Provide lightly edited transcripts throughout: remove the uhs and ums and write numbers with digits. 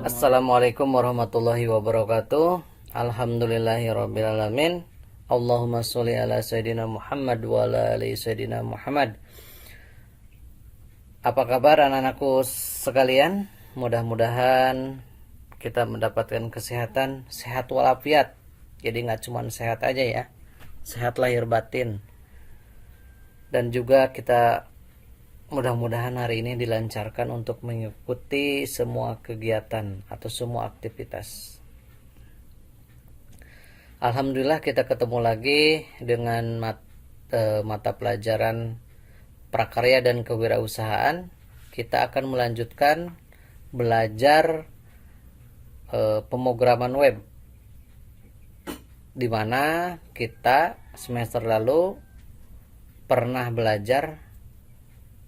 Assalamualaikum warahmatullahi wabarakatuh. Alhamdulillahirrabbilalamin. Allahumma sholli ala Sayyidina Muhammad wa ala ali Sayyidina Muhammad. Apa kabar anak-anakku sekalian? Mudah-mudahan kita mendapatkan kesehatan, sehat walafiat. Jadi nggak cuma sehat aja ya, sehat lahir batin. Dan juga kita mudah-mudahan hari ini dilancarkan untuk mengikuti semua kegiatan atau semua aktivitas. Alhamdulillah kita ketemu lagi dengan mata pelajaran prakarya dan kewirausahaan. Kita akan melanjutkan belajar pemrograman web, di mana kita semester lalu pernah belajar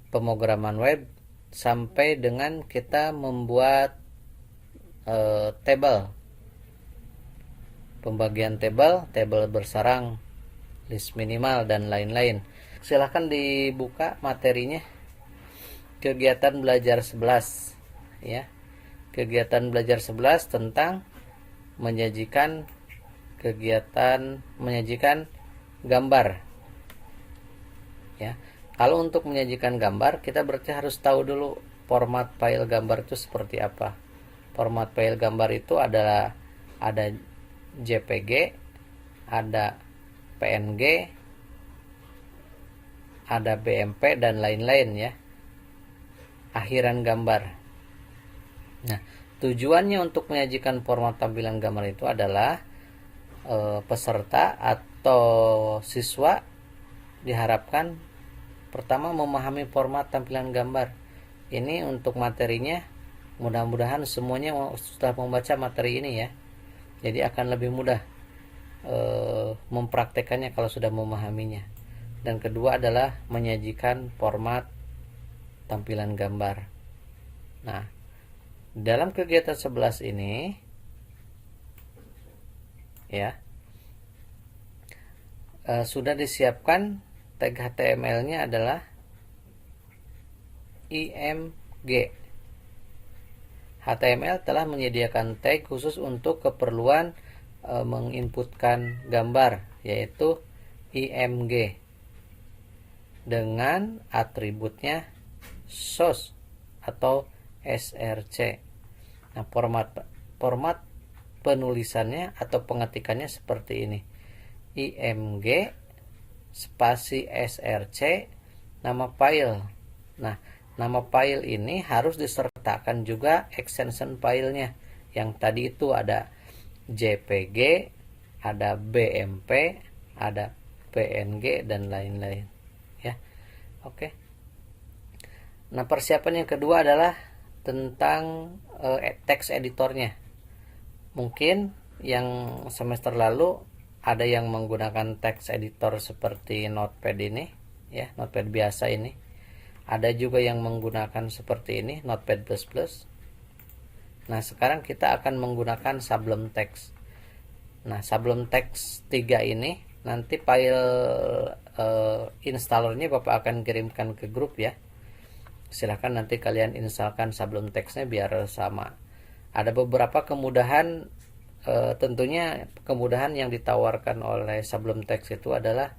pemrograman web sampai dengan kita membuat tabel, pembagian tabel bersarang, list minimal dan lain-lain. Silahkan dibuka materinya, kegiatan belajar 11 ya. Kegiatan belajar 11 tentang menyajikan gambar ya. Kalau untuk menyajikan gambar, kita berarti harus tahu dulu format file gambar itu seperti apa. Format file gambar itu adalah ada JPG, ada PNG, ada BMP dan lain-lain ya. Akhiran gambar. Nah, tujuannya untuk menyajikan format tampilan gambar itu adalah peserta atau siswa diharapkan pertama memahami format tampilan gambar. Ini untuk materinya, mudah-mudahan semuanya sudah membaca materi ini ya. Jadi akan lebih mudah mempraktekannya kalau sudah memahaminya. Dan kedua adalah menyajikan format tampilan gambar. Nah, dalam kegiatan 11 ini ya sudah disiapkan tag HTML-nya adalah IMG. HTML telah menyediakan tag khusus untuk keperluan menginputkan gambar, yaitu IMG, dengan atributnya source atau src. Nah, format penulisannya atau pengetikannya seperti ini: IMG spasi src nama file. Nah, nama file ini harus disertakan juga extension filenya. Yang tadi itu ada JPG, ada BMP, ada PNG dan lain-lain ya. Oke. Nah, persiapan yang kedua adalah tentang text editornya. Mungkin yang semester lalu ada yang menggunakan text editor seperti Notepad ini ya, Notepad biasa ini. Ada juga yang menggunakan seperti ini, Notepad++. Nah, sekarang kita akan menggunakan Sublime Text. Nah, Sublime Text 3 ini nanti file installernya Bapak akan kirimkan ke grup ya. Silahkan nanti kalian instalkan Sublime Text-nya biar sama. Ada beberapa kemudahan. Tentunya kemudahan yang ditawarkan oleh Sublime Text itu adalah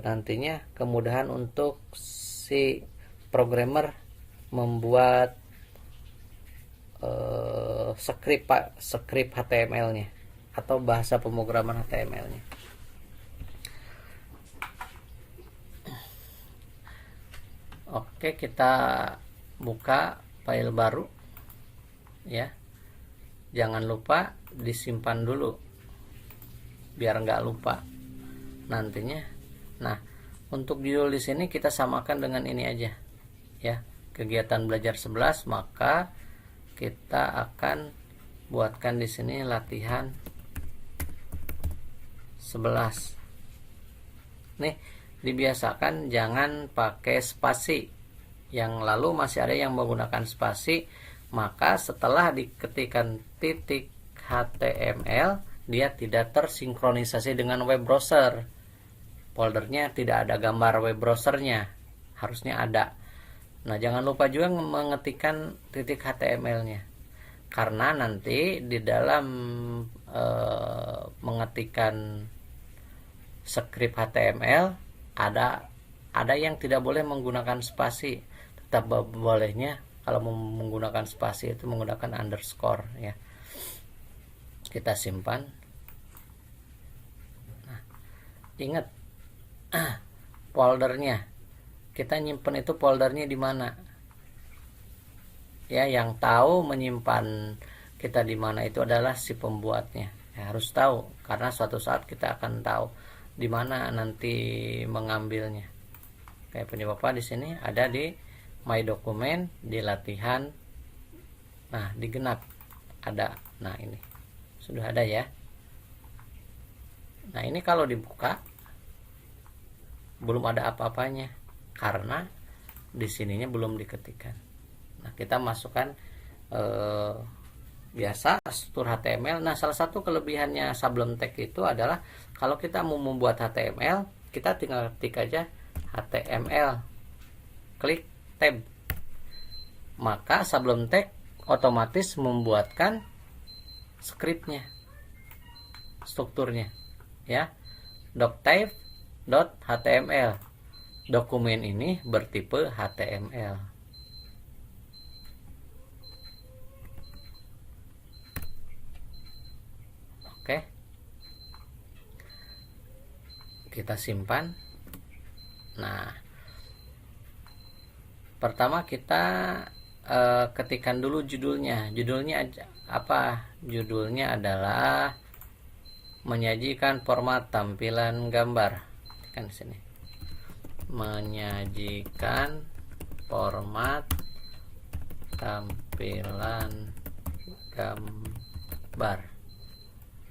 nantinya kemudahan untuk si programmer membuat script HTML-nya atau bahasa pemrograman HTML-nya. Oke, kita buka file baru ya. Jangan lupa disimpan dulu biar nggak lupa nantinya. Nah, untuk judul di sini kita samakan dengan ini aja ya, kegiatan belajar 11. Maka kita akan buatkan di sini latihan 11. Nih, dibiasakan jangan pakai spasi. Yang lalu masih ada yang menggunakan spasi, maka setelah diketikkan titik HTML dia tidak tersinkronisasi dengan web browser. Foldernya tidak ada gambar web browsernya, harusnya ada. Nah, jangan lupa juga mengetikkan titik HTML-nya. karena nanti di dalam mengetikkan skrip HTML ada yang tidak boleh menggunakan spasi. Tetap bolehnya kalau menggunakan spasi itu menggunakan underscore ya. Kita simpan. Nah, ingat foldernya. Kita nyimpen itu foldernya di mana? Ya, yang tahu menyimpan kita di mana itu adalah si pembuatnya. Ya, harus tahu karena suatu saat kita akan tahu di mana nanti mengambilnya. Kayak punya Bapak di sini ada di My Dokumen, di latihan. Nah, di genap ada. Nah, ini sudah ada ya. Nah, ini kalau dibuka belum ada apa-apanya karena di sininya belum diketikkan. Nah, kita masukkan biasa struktur HTML. Nah, salah satu kelebihannya Sublime Text itu adalah kalau kita mau membuat HTML, kita tinggal ketik aja HTML, klik tab, maka Sublime Text otomatis membuatkan skripnya, strukturnya ya. Doctype.html, dokumen ini bertipe HTML. Oke, kita simpan. Nah, pertama kita ketikkan dulu judulnya. Judulnya apa? Judulnya adalah menyajikan format tampilan gambar. Tekan di sini. Menyajikan format tampilan gambar.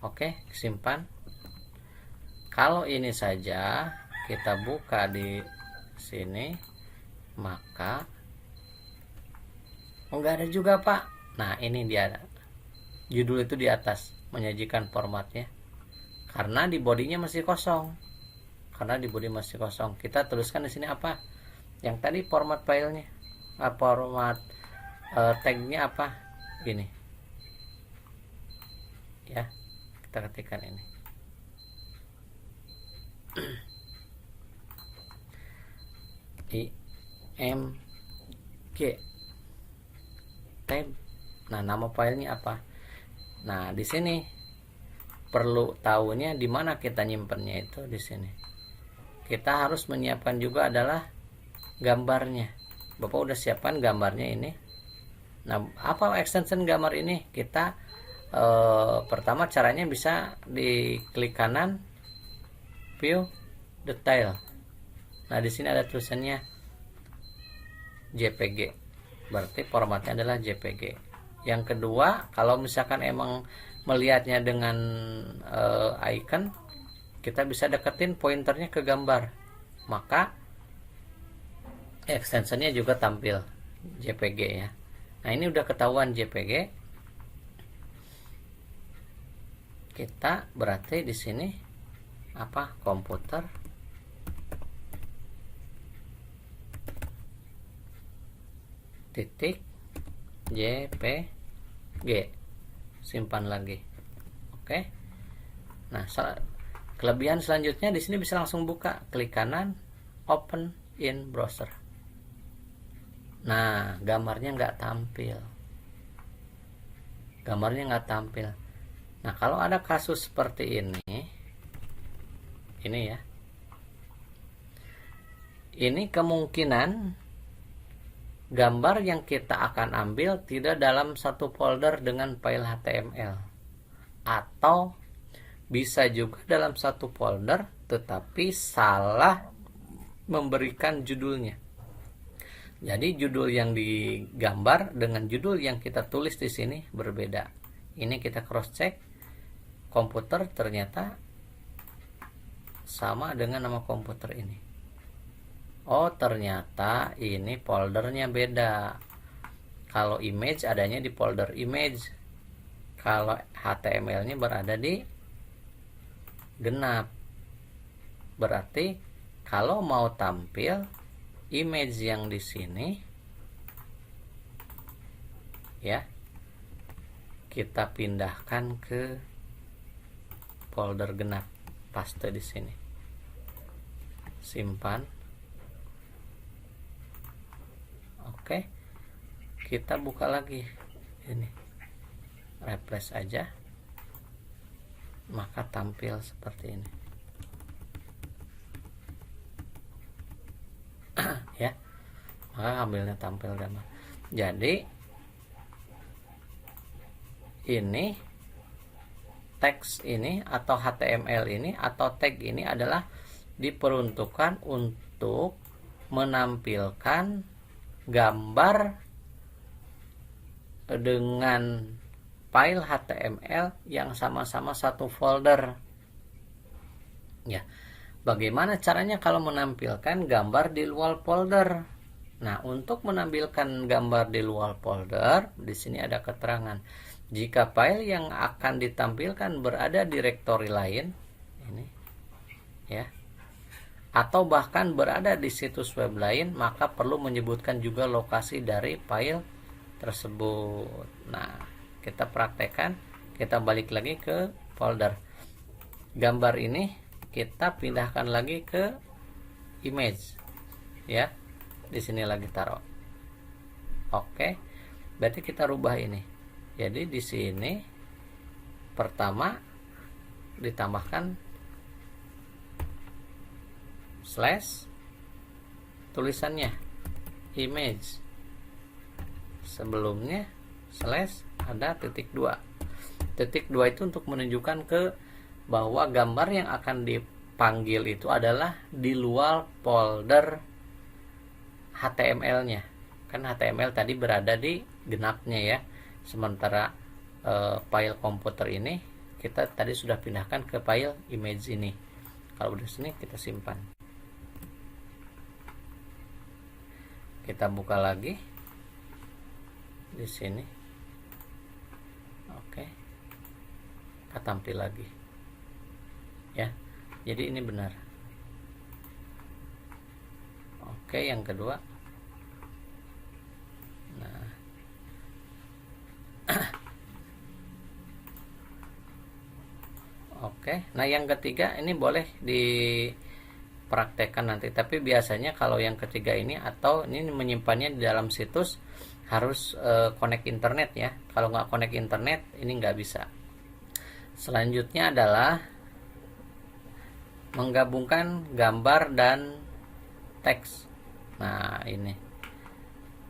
Oke, simpan. Kalau ini saja kita buka di sini, maka enggak ada juga, Pak. Nah, ini dia. Judul itu di atas, menyajikan formatnya. Karena di bodinya masih kosong. Kita tuliskan di sini apa? Yang tadi format filenya. Format tagnya apa? Gini. Ya. Kita ketikkan ini img tab. Nah, nama filenya apa? Nah, di sini perlu tahunya di mana kita nyimpennya itu di sini. Kita harus menyiapkan juga adalah gambarnya. Bapak udah siapkan gambarnya ini. Nah, apa extension gambar ini? Kita pertama caranya bisa diklik kanan view detail. Nah, di sini ada tulisannya JPG, berarti formatnya adalah JPG. Yang kedua, kalau misalkan emang melihatnya dengan icon, kita bisa deketin pointernya ke gambar, maka extensionnya juga tampil JPG ya. Nah, ini udah ketahuan JPG. Kita berarti di sini apa? Komputer titik JPG, simpan lagi. Oke. Nah, kelebihan selanjutnya di sini bisa langsung buka, klik kanan, open in browser. Nah, gambarnya nggak tampil. Nah, kalau ada kasus seperti ini ya, ini kemungkinan gambar yang kita akan ambil tidak dalam satu folder dengan file HTML, atau bisa juga dalam satu folder tetapi salah memberikan judulnya. Jadi judul yang digambar dengan judul yang kita tulis di sini berbeda. Ini kita cross check, komputer ternyata sama dengan nama komputer ini. Oh, ternyata ini foldernya beda. Kalau image adanya di folder image, kalau HTML-nya berada di genap. Berarti kalau mau tampil image yang di sini ya, kita pindahkan ke folder genap, paste di sini, simpan. Oke, kita buka lagi ini, refresh aja, maka tampil seperti ini. Ya, maka ambilnya tampil gambar. Jadi ini teks ini atau HTML ini atau tag ini adalah diperuntukkan untuk menampilkan gambar dengan file HTML yang sama-sama satu folder. Ya, bagaimana caranya kalau menampilkan gambar di luar folder? Nah, untuk menampilkan gambar di luar folder, di sini ada keterangan. Jika file yang akan ditampilkan berada di direktori lain, ini, ya, atau bahkan berada di situs web lain, maka perlu menyebutkan juga lokasi dari file tersebut. Nah, kita praktekkan, kita balik lagi ke folder. Gambar ini kita pindahkan lagi ke image, ya. Di sini lagi taruh. Oke. Berarti kita rubah ini. Jadi di sini pertama ditambahkan slash tulisannya image. Sebelumnya slash ada titik 2. Titik 2 itu untuk menunjukkan ke bahwa gambar yang akan dipanggil itu adalah di luar folder HTML-nya. Kan HTML tadi berada di genapnya ya. Sementara file komputer ini kita tadi sudah pindahkan ke file image ini. Kalau di sini kita simpan. Kita buka lagi di sini. Oke. Kita tampil lagi. Ya. Jadi ini benar. Oke, yang kedua. Nah. Oke. Nah, yang ketiga ini boleh dipraktekkan nanti. Tapi biasanya kalau yang ketiga ini atau ini menyimpannya di dalam situs harus connect internet ya. Kalau nggak connect internet ini nggak bisa. Selanjutnya adalah menggabungkan gambar dan teks. Nah, ini.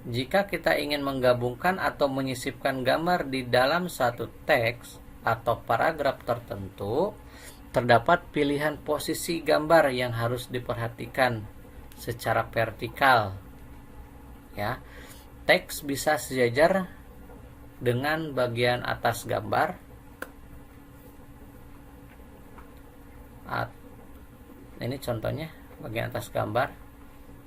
Jika kita ingin menggabungkan atau menyisipkan gambar di dalam satu teks atau paragraf tertentu, terdapat pilihan posisi gambar yang harus diperhatikan secara vertikal. Ya. Teks bisa sejajar dengan bagian atas gambar. Ini contohnya bagian atas gambar.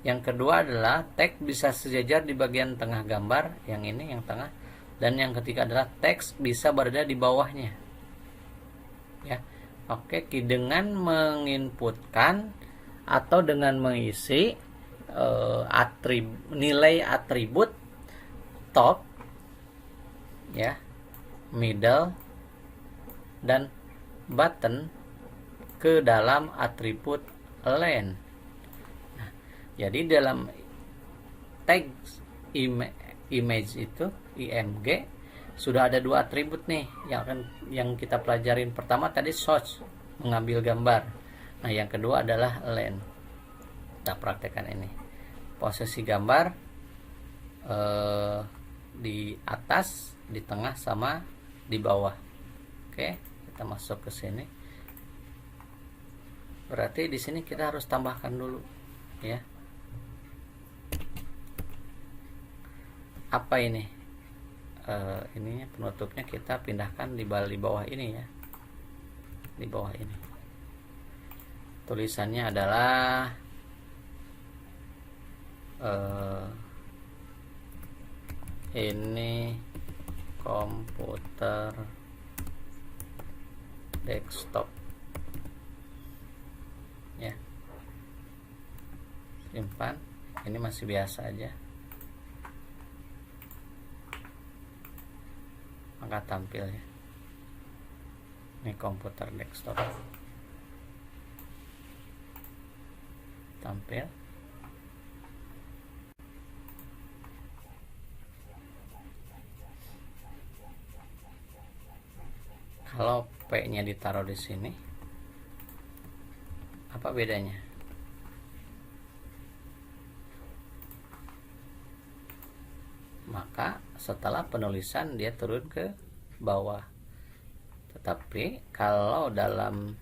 Yang kedua adalah teks bisa sejajar di bagian tengah gambar, yang ini yang tengah. Dan yang ketiga adalah teks bisa berada di bawahnya. Ya. Oke, dengan menginputkan atau dengan mengisi nilai atribut top, ya, middle dan button ke dalam atribut len. Nah, jadi dalam teks image itu img sudah ada dua atribut nih yang kita pelajarin. Pertama tadi source, mengambil gambar. Nah, yang kedua adalah len. Kita praktekkan ini. Posisi gambar di atas, di tengah sama di bawah. Oke, kita masuk ke sini. Berarti di sini kita harus tambahkan dulu, ya. Apa ini? Ininya penutupnya kita pindahkan di bawah ini ya. Di bawah ini. Tulisannya adalah ini komputer desktop. Ya, simpan. Ini masih biasa aja. maka tampil ya. Ini komputer desktop tampil. Kalau P-nya ditaruh di sini, apa bedanya? Maka setelah penulisan dia turun ke bawah. Tetapi kalau dalam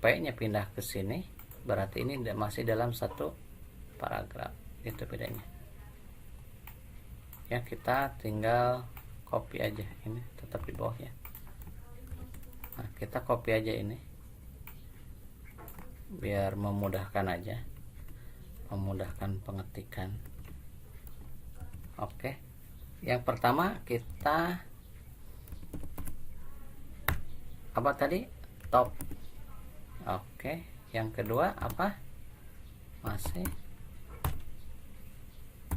P-nya pindah ke sini, berarti ini masih dalam satu paragraf. Itu bedanya. Ya, kita tinggal copy aja, ini tetap di bawah ya. Nah, kita copy aja ini biar memudahkan aja, memudahkan pengetikan. Oke, yang pertama kita apa tadi? Top. Oke, yang kedua apa? Masih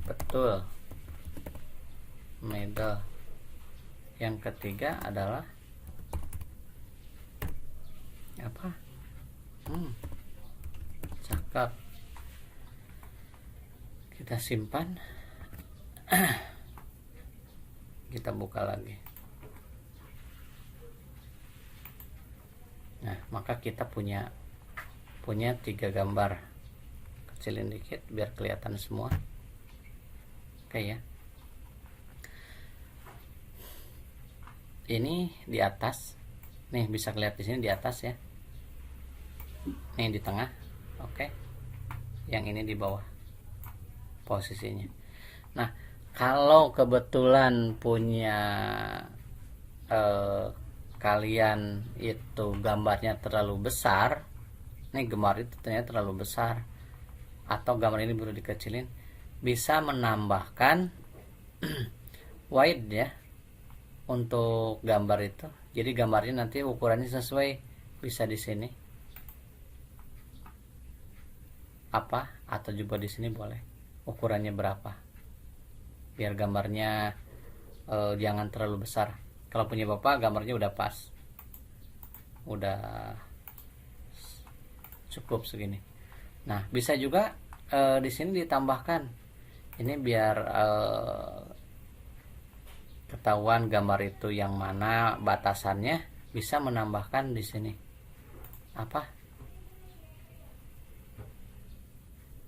betul. Middle. Yang ketiga adalah apa? Cakep. Kita simpan. Kita buka lagi. Nah, maka kita punya 3 gambar. Kecilin dikit biar kelihatan semua. Oke ya. Ini di atas, nih bisa kelihatan di sini di atas ya. Nih di tengah, oke. Yang ini di bawah posisinya. Nah, kalau kebetulan punya kalian itu gambarnya terlalu besar, nih gambar itu ternyata terlalu besar, atau gambar ini perlu dikecilin, bisa menambahkan wide ya. Untuk gambar itu, jadi gambarnya nanti ukurannya sesuai, bisa di sini apa, atau juga di sini boleh ukurannya berapa, biar gambarnya jangan terlalu besar. Kalau punya bapak gambarnya udah pas, udah cukup segini. Nah, bisa juga di sini ditambahkan ini biar ketahuan gambar itu yang mana batasannya, bisa menambahkan di sini apa,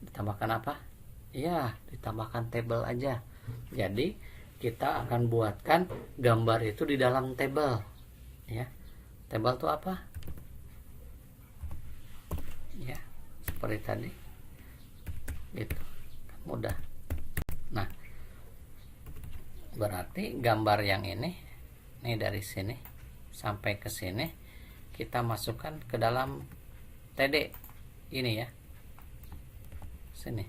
ditambahkan apa ya, ditambahkan table aja. Jadi kita akan buatkan gambar itu di dalam table ya. Table itu apa ya, seperti tadi itu mudah. Nah, berarti gambar yang ini dari sini sampai ke sini kita masukkan ke dalam TD ini ya, sini,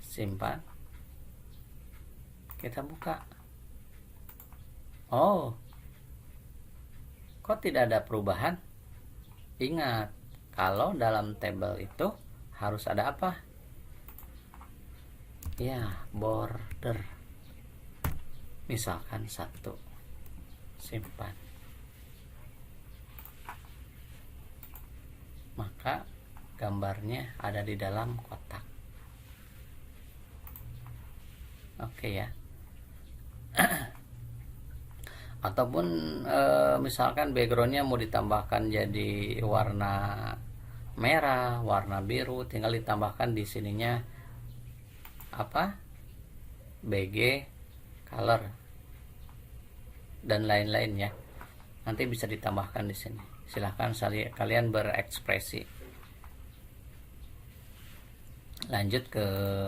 simpan, kita buka. Oh, kok tidak ada perubahan? Ingat, kalau dalam table itu harus ada apa ya, border, misalkan 1, simpan, maka gambarnya ada di dalam kotak. Oke ya. Ataupun misalkan backgroundnya mau ditambahkan jadi warna merah, warna biru, tinggal ditambahkan di sininya apa, BG color dan lain-lain ya. Nanti bisa ditambahkan di sini. Silahkan kalian berekspresi. Lanjut ke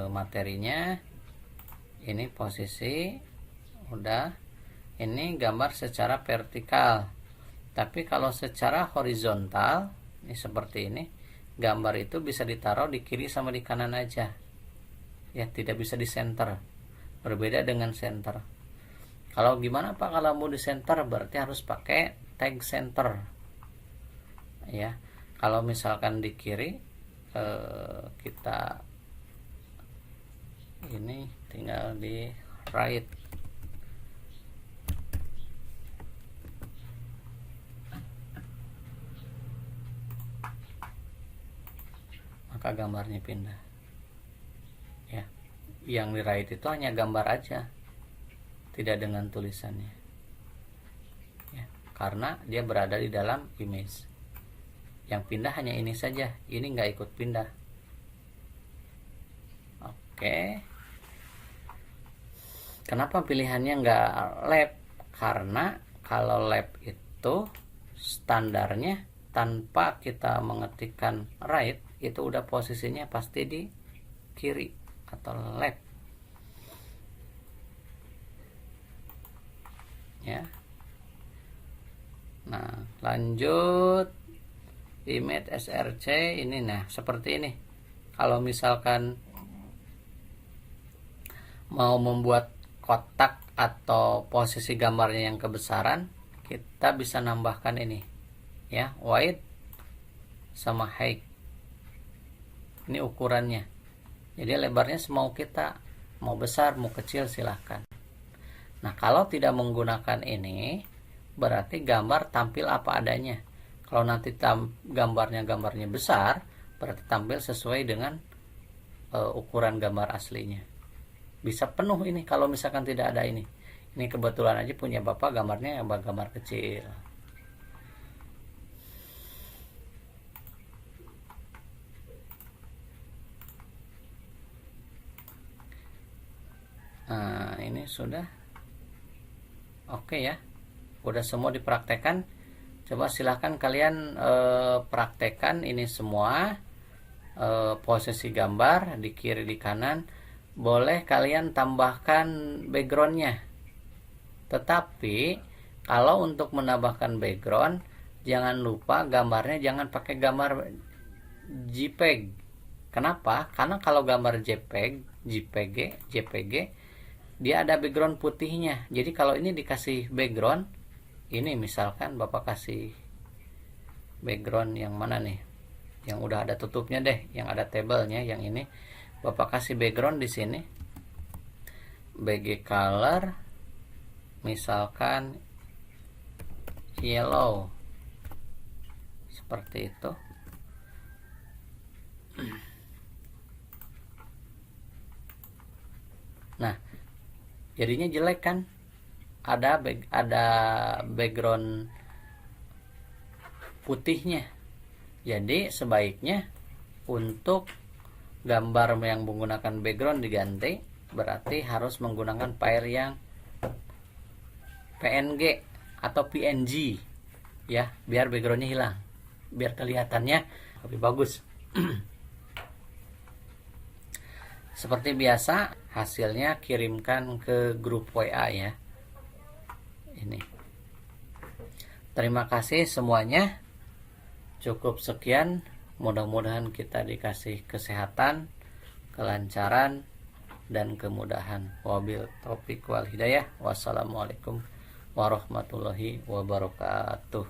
materinya. Ini posisi udah. Ini gambar secara vertikal. Tapi kalau secara horizontal, ini seperti ini, gambar itu bisa ditaruh di kiri sama di kanan aja. Ya, tidak bisa di center. Berbeda dengan center. Kalau gimana Pak kalau mau di center, berarti harus pakai tag center. Ya, kalau misalkan di kiri kita ini tinggal di write. Maka gambarnya pindah. Ya, yang di write itu hanya gambar aja, tidak dengan tulisannya. Ya, karena dia berada di dalam image. Yang pindah hanya ini saja, ini nggak ikut pindah. Oke. Kenapa pilihannya nggak lab? Karena kalau lab itu standarnya tanpa kita mengetikkan right, itu udah posisinya pasti di kiri atau left. Ya. Nah, lanjut image src ini. Nah, seperti ini. Kalau misalkan mau membuat kotak atau posisi gambarnya yang kebesaran, kita bisa nambahkan ini, ya, width sama height. Ini ukurannya. Jadi lebarnya semau kita, mau besar mau kecil silahkan. Nah, kalau tidak menggunakan ini, berarti gambar tampil apa adanya. Kalau nanti gambarnya besar, berarti tampil sesuai dengan ukuran gambar aslinya. Bisa penuh ini kalau misalkan tidak ada ini. Ini kebetulan aja punya bapak gambarnya gambar kecil. Nah, ini sudah oke ya. Udah semua dipraktekkan. Coba silahkan kalian praktekkan ini semua. Posisi gambar di kiri di kanan. Boleh kalian tambahkan backgroundnya. Tetapi kalau untuk menambahkan background, jangan lupa gambarnya jangan pakai gambar JPEG. Kenapa? Karena kalau gambar JPG dia ada background putihnya. Jadi kalau ini dikasih background, ini misalkan Bapak kasih background yang mana nih? Yang udah ada tutupnya deh, yang ada tabelnya, yang ini. Bapak kasih background di sini. BG color misalkan yellow. Seperti itu. Nah, jadinya jelek kan? Ada background putihnya. Jadi sebaiknya untuk gambar yang menggunakan background diganti, berarti harus menggunakan file yang PNG atau PNG ya, biar backgroundnya hilang, biar kelihatannya lebih bagus. Seperti biasa, hasilnya kirimkan ke grup WA ya. Ini. Terima kasih semuanya. Cukup sekian. Mudah-mudahan kita dikasih kesehatan, kelancaran, dan kemudahan. Wabil taufiq wal hidayah. Wassalamualaikum warahmatullahi wabarakatuh.